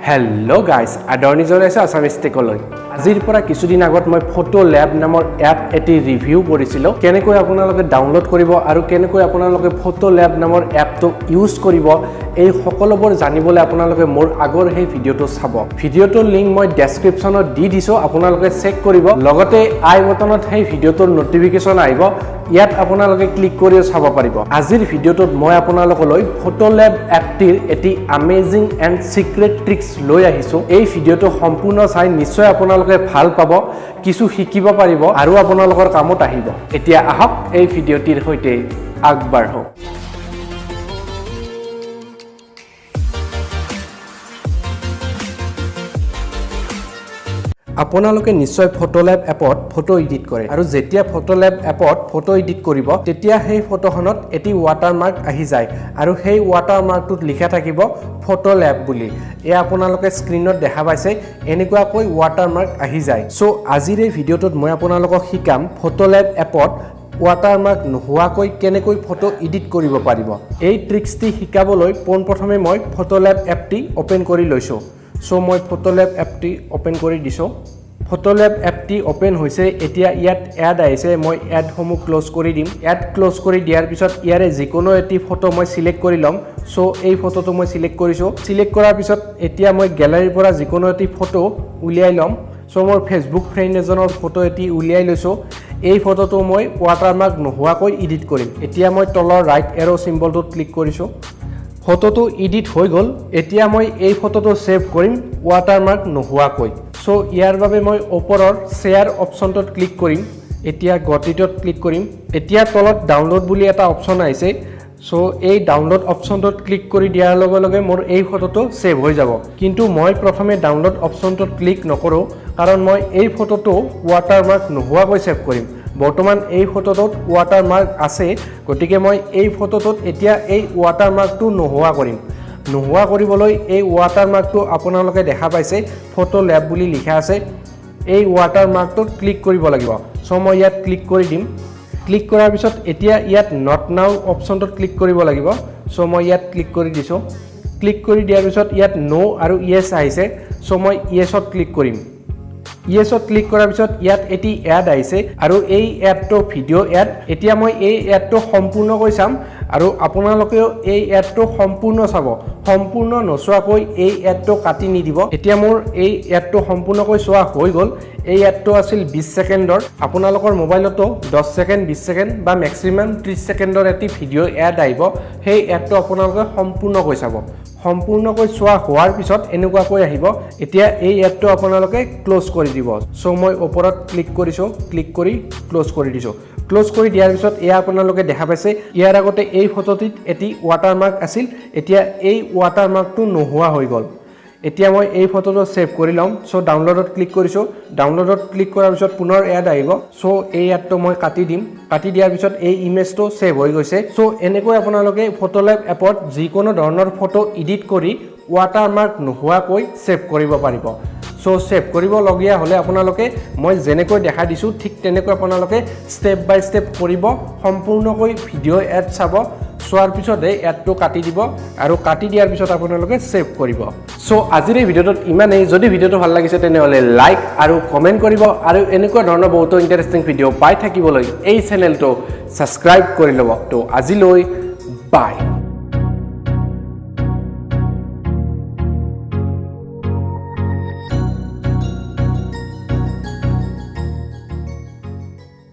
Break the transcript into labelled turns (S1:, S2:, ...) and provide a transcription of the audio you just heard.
S1: Hello guys, Adorni Jones Assamese Tekolo. আজিৰ পৰা কিছুদিন আগত মই ফটো ল্যাব নামৰ এপ এটি ৰিভিউ কৰিছিলো কেনেকৈ আপোনালোকে ডাউনলোড কৰিব আৰু কেনেকৈ আপোনালোকে ফটো ল্যাব নামৰ এপটো ইউজ কৰিব এই সকলোবোৰ জানিবলৈ আপোনালোকে মোৰ আগৰ সেই ভিডিওটো চাব ভিডিওটোৰ লিংক মই ডেসক্ৰিপচনত দি দিছো আপোনালোকে চেক কৰিব লগতে আই বটনত সেই ভিডিওটোৰ নটিফিকেশন আহিব ইয়াত আপোনালোকে ক্লিক কৰি চাব পাৰিব আজিৰ ভিডিওটোত মই আপোনালোকলৈ ফটো ল্যাব এপটিৰ এটি অ্যামেজিং এন্ড সিক্ৰেট ট্ৰিক্স লৈ আহিছো এই ভিডিওটো সম্পূৰ্ণ চাই নিশ্চয় আপোনালোকে ভাল পাব কিছু শিকিব পাৰিব আৰু আপোনালোকৰ কামত আহিব এতিয়া আহক এই ভিডিওটিৰ হৈতে আগবাঢ়ো আপোনালোকে নিশ্চয় ফটোল্যাব এপত ফটো এডিট কৰে আৰু যেতিয়া ফটোল্যাব এপত ফটো এডিট কৰিব তেতিয়া সেই ফটোখনত এটি ওয়াটাৰমাৰ্ক আহি যায় আৰু সেই ওয়াটাৰমাৰ্কটোত লিখা থাকিব ফটোল্যাব বুলি এ আপোনালোকে স্ক্ৰিনত দেখা পাইছে এনেকুৱাকৈ ওয়াটাৰমাৰ্ক আহি যায় সো আজিৰ এই ভিডিওটোত মই আপোনালোকক শিকাম ফটোল্যাব এপত ওয়াটাৰমাৰ্ক নোহোৱাকৈ কেনেকৈ ফটো এডিট কৰিব পাৰিব এই ট্ৰিক্সটি শিকাবলৈ পোনপ্ৰথমে মই ফটোল্যাব এপটি ওপেন কৰি লৈছো সো মই ফটোল্যাব এপটি ওপেন কৰি দিছো ফটোল্যাব এপটি ওপেন হৈছে এতিয়া ইয়াত এড আহিছে মই এড সমূহ ক্লোজ কৰি দিম এড ক্লোজ কৰি দিয়াৰ পিছত ইয়াৰে যিকোনো এটি ফটো মই সিলেক্ট কৰি লম সো এই ফটোটো মই সিলেক্ট কৰিছো সিলেক্ট কৰাৰ পিছত এতিয়া মই গ্যালাৰীৰ পৰা যিকোনো এটি ফটো উলিয়াই লম সো মোৰ ফেসবুক ফ্ৰেণ্ড এজনৰ ফটো এটি উলিয়াই লৈছো এই ফটোটো মই ওয়াটাৰমাৰ্ক নোহোৱাকৈ এডিট কৰিম এতিয়া মই তলৰ ৰাইট এৰো সিম্বলটো ক্লিক কৰিছো ফটোটো এডিট হৈ গল এতিয়া মই এই ফটোটো সেভ কৰিম ওয়াটাৰমাৰ্ক নোহোৱাকৈ সো ইয়াৰ বাবে মই ওপৰৰ শেয়াৰ অপচনটোত ক্লিক কৰিম এতিয়া গতিটোত ক্লিক কৰিম এতিয়া তলত ডাউনলোড বুলি এটা অপচন আহিছে সো এই ডাউনলোড অপচনটোত ক্লিক কৰি দিয়াৰ লগে লগে মোৰ এই ফটোটো সেভ হৈ যাব কিন্তু মই প্ৰথমে ডাউনলোড অপচনটোত ক্লিক নকৰো কাৰণ মই এই ফটোটো ওয়াটাৰমাৰ্ক নোহোৱাকৈ সেভ কৰিম বৰ্তমান এই ফটোটোত ওয়াটাৰমাৰ্ক আছে গতিকে মই এই ফটোটোত এতিয়া এই ওয়াটাৰমাৰ্কটো নোহোৱা কৰিম নোহোৱা কৰিবলৈ এই ওয়াটাৰমাৰ্কটো আপোনালোকে দেখা পাইছে ফটো ল্যাব বুলি লিখা আছে এই ওয়াটাৰমাৰ্কটোত ক্লিক কৰিব লাগিব সো মই ইয়াত ক্লিক কৰি দিম ক্লিক কৰাৰ পিছত এতিয়া ইয়াত নট নাও অপচনটোত ক্লিক কৰিব লাগিব সো মই ইয়াত ক্লিক কৰি দিছো ক্লিক কৰি দিয়াৰ পিছত ইয়াত নো আৰু ইয়েস আহিছে সো মই ইয়েসত ক্লিক কৰিম ইয়েসত ক্লিক কৰাৰ পিছত ইয়াত এটি এড আহিছে আৰু এই এডটো ভিডিও এড এতিয়া মই এই এডটো সম্পূৰ্ণকৈ চাম আৰু আপোনালোকেও এই এডটো সম্পূৰ্ণ চাব সম্পূৰ্ণ নচোৱাকৈ এই এডটো কাটি নিদিব এতিয়া মোৰ এই এডটো সম্পূৰ্ণকৈ চোৱা হৈ গল এই এডটো আছিল 20 সেকেন্ডৰ আপোনালোকৰ মোবাইলতো 10 সেকেন্ড 20 সেকেন্ড বা ম্যাক্সিমাম 30 সেকেন্ডৰ এটি ভিডিও এড আহিব সেই এডটো আপোনালোকে সম্পূৰ্ণকৈ চাব সম্পূৰ্ণকৈ চোৱা হোৱাৰ পিছত এনেকুৱাকৈ আহিব এতিয়া এই এডটো আপোনালোকে ক্লোজ কৰি দিব সো মই ওপৰত ক্লিক কৰিছো ক্লিক কৰি ক্লোজ কৰি দিছো ক্লোজ কৰি দিয়াৰ পিছত এয়া আপোনালোকে দেখা পাইছে ইয়াৰ আগতে এই ফটোটিত এটি ওয়াটাৰমাৰ্ক আছিল এতিয়া এই ওয়াটাৰমাৰ্কটো নোহোৱা হৈ গল এতিয়া মই এই ফটোটো সেভ কৰি লম সো ডাউনলোডত ক্লিক কৰিছো ডাউনলোডত ক্লিক কৰাৰ পিছত পুনৰ এড আহিব সো এই এডটো মই কাটি দিম কাটি দিয়াৰ পিছত এই ইমেজটো সেভ হৈ গৈছে সো এনেকৈ আপোনালোকে ফটোল্যাব এপত যিকোনো ধৰণৰ ফটো এডিট কৰি ওয়াটাৰমাৰ্ক নোহোৱাকৈ সেভ কৰিব পাৰিব সো সেভ কৰিব লগিয়া হলে আপোনালোকে মই যেনেকৈ দেখা দিছো ঠিক তেনেকৈ আপোনালোকে স্টেপ বাই স্টেপ কৰিব সম্পূৰ্ণকৈ ভিডিও এড চাব সোৱাৰ পিছত এই এডটো কাটি দিব আৰু কাটি দিয়াৰ পিছত আপোনালোকে সেভ কৰিব সো আজিৰ এই ভিডিওটোত ইমানেই যদি ভিডিওটো ভাল লাগিছে তেনেহলে লাইক আৰু কমেন্ট কৰিব আৰু এনেকুৱা ধৰণৰ বহুত ইন্টাৰেষ্টিং ভিডিও পাই থাকিবলৈ এই চেনেলটো সাবস্ক্ৰাইব কৰি লব তো আজিলৈ বাই